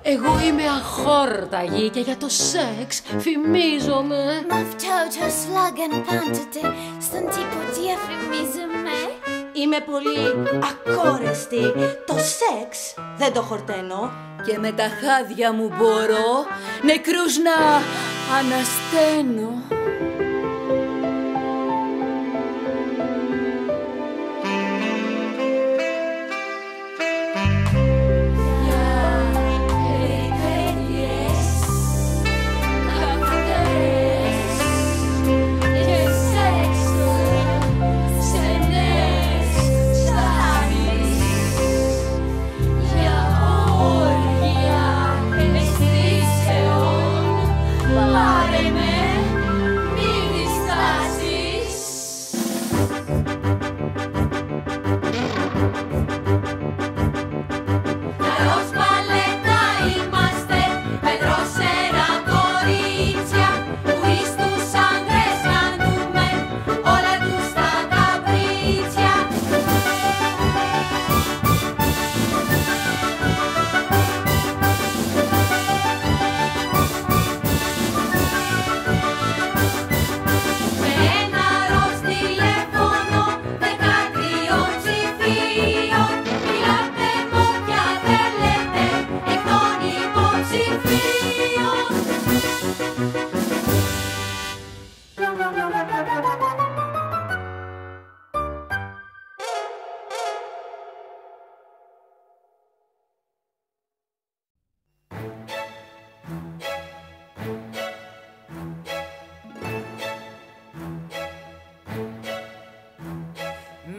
Εγώ είμαι αχόρταγη και για το σεξ φημίζομαι. Μ' αυτό το σλόγγαν πάντοτε στον τύπο διαφημίζομαι. Είμαι πολύ ακόρεστη. Το σεξ δεν το χορταίνω. Και με τα χάδια μου μπορώ νεκρούς να ανασταίνω.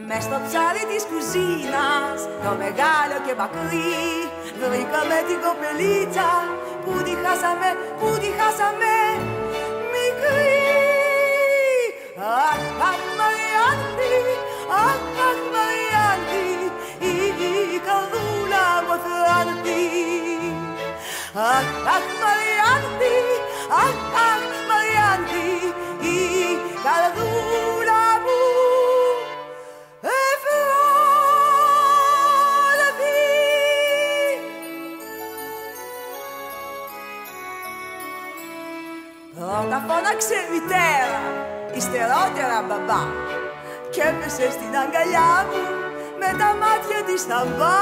Μες στο ψάρι της κουζίνας, το μεγάλο και μακρύ, βρήκαμε την κοπελίτσα που τη χάσαμε μικρή. Αχ, αχ, Μαριάννη, αχ, αχ, Μαριάννη, η καρδούλα μου θράντη. Αχ, αχ, Μαριάννη, αχ, αχ, Μαριάννη, η καρδούλα μου Πρώτα φώναξε μητέρα, υστερότερα μπαμπά, κι έπεσε στην αγκαλιά μου με τα μάτια της θαμπά.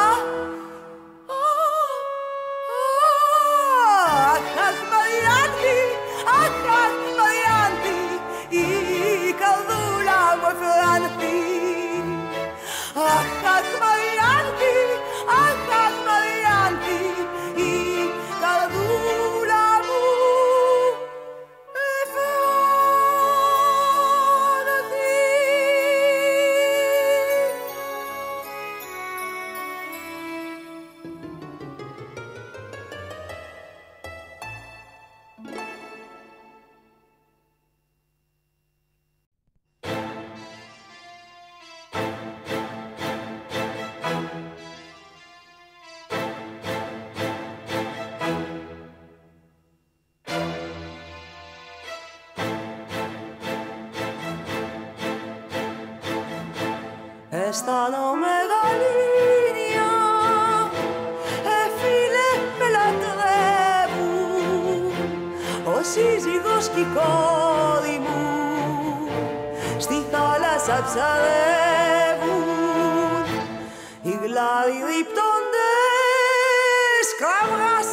Αχ, αχ, Μαριάννη, αχ, αχ, Μαριάννη, η καρδούλα μου εφράνθη. Αχ, αχ, Μαριάννη, αχ, αχ, Μαριάννη, η καρδούλα μου αισθάνομαι γαλήνια, φίλε με λατρεύουν, ο σύζυγος κι η κόρη μου στη θάλασσα ψαρεύουν. Οι γλάροι ρίπτοντες κραυγάς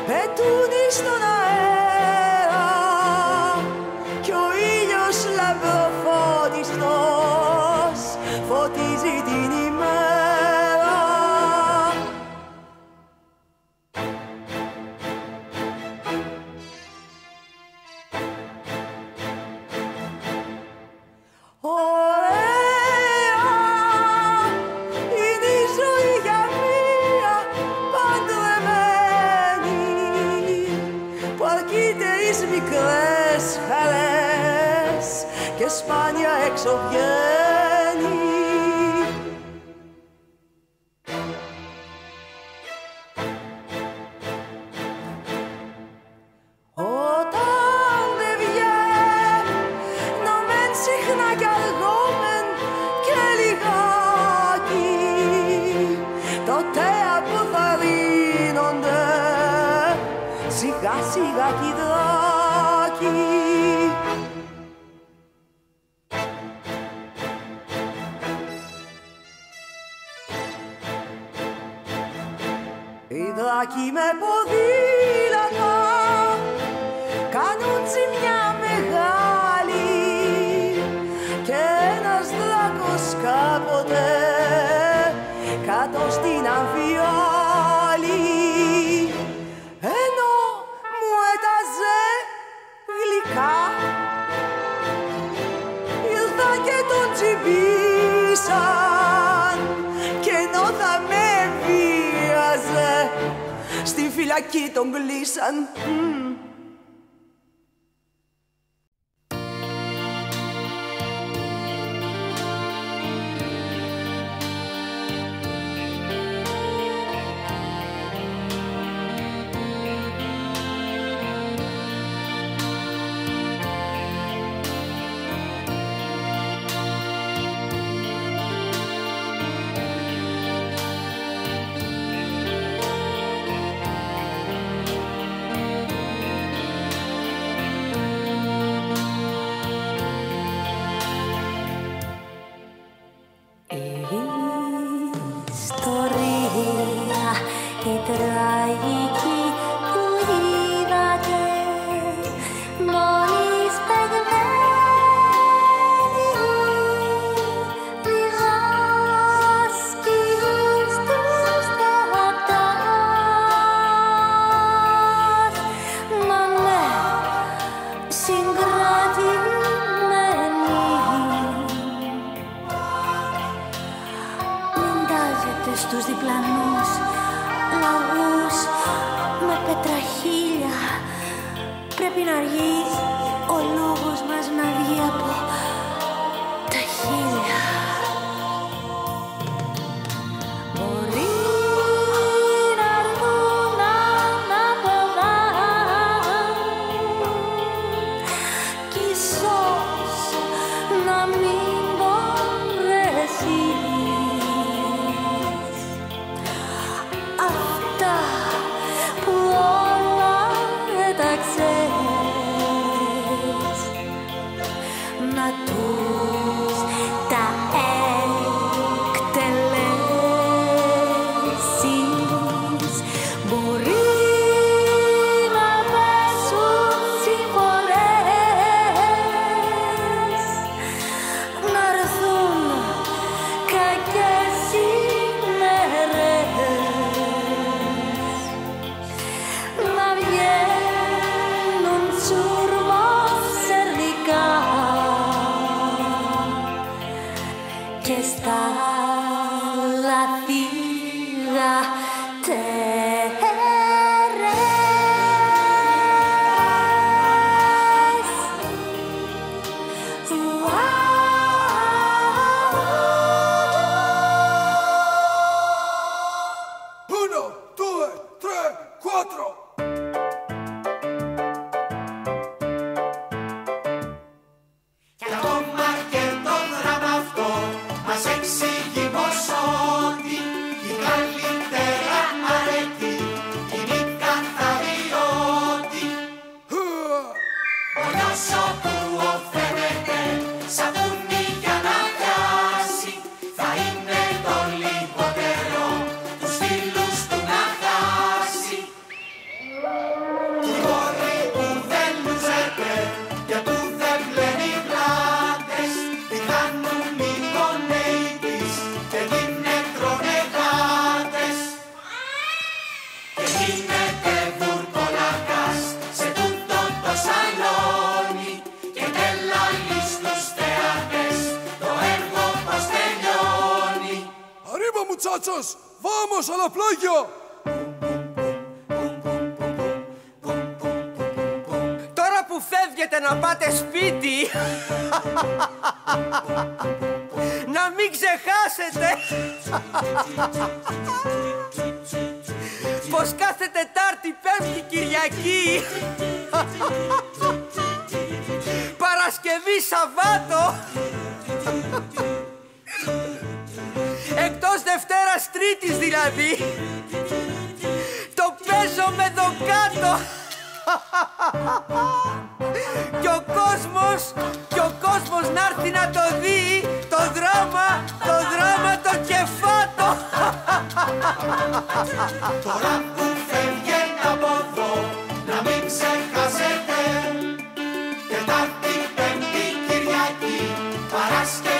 πετούνι στον αέρα κι ο ήλιος λαμπροφώτιστος φωτίζει την ημέρα. Ωραία είναι η ζωή για μία παντρεμένη που αρκείται εις μικρές χαρές και σπάνια έξω βγαίνει. Όταν δεν βγαίνομεν συχνά κι αργόμεν και λιγάκι, τότε αποθαρρύνονται σιγά σιγά κι οι δράκοι. Οι δράκοι με ποδήλατα κάνουν ζημιά μεγάλη και ένας δράκος κάποτε κάτω στην αμφιάλη, ενώ μου έταζε γλυκά ήρθαν και τον τσιμπήσαν κι ενώ θα με βίαζε στη φυλακή τον κλείσαν. Η τραγική που είδατε μόλις παιγμένη λιγάσκει στους τατάς, μα με συγκρατημένη. Μην τάζετε στους διπλανούς λαγούς με πετραχίλια. Πρέπει να αργεί ο λόγος μας να βγει από τα χείλια. Μπορεί να έρθουν ανάποδα κι ίσως να μην μπορέσεις αυτά που όλα δεν τα ξέρεις, να τους τα εκτελέσεις. Μπορεί να πέσουν συμφορές, να έρθουν κακές ημέρες, να βγαίνουν τσουρμοσερδικά και στα λαθίδα Uno, due, tre, quattro. Κι ακόμα και το δράμα αυτό μας εξηγεί πως ό,τι muchachos, vamos a la playa. Τώρα που φεύγετε να πάτε σπίτι, να μην ξεχάσετε πως κάθε Τετάρτη, Πέμπτη, Κυριακή, Παρασκευή, Σαββάτο, εκτός Δευτέρας, Τρίτης δηλαδή, το παίζομαι εδώ κάτω. Και ο κόσμος να έρθει να το δει, το δράμα το κεφάτο. Τώρα που φεύγετε από εδώ, να μην ξεχάσετε Τετάρτη, Πέμπτη, Κυριακή, Παρασκευή.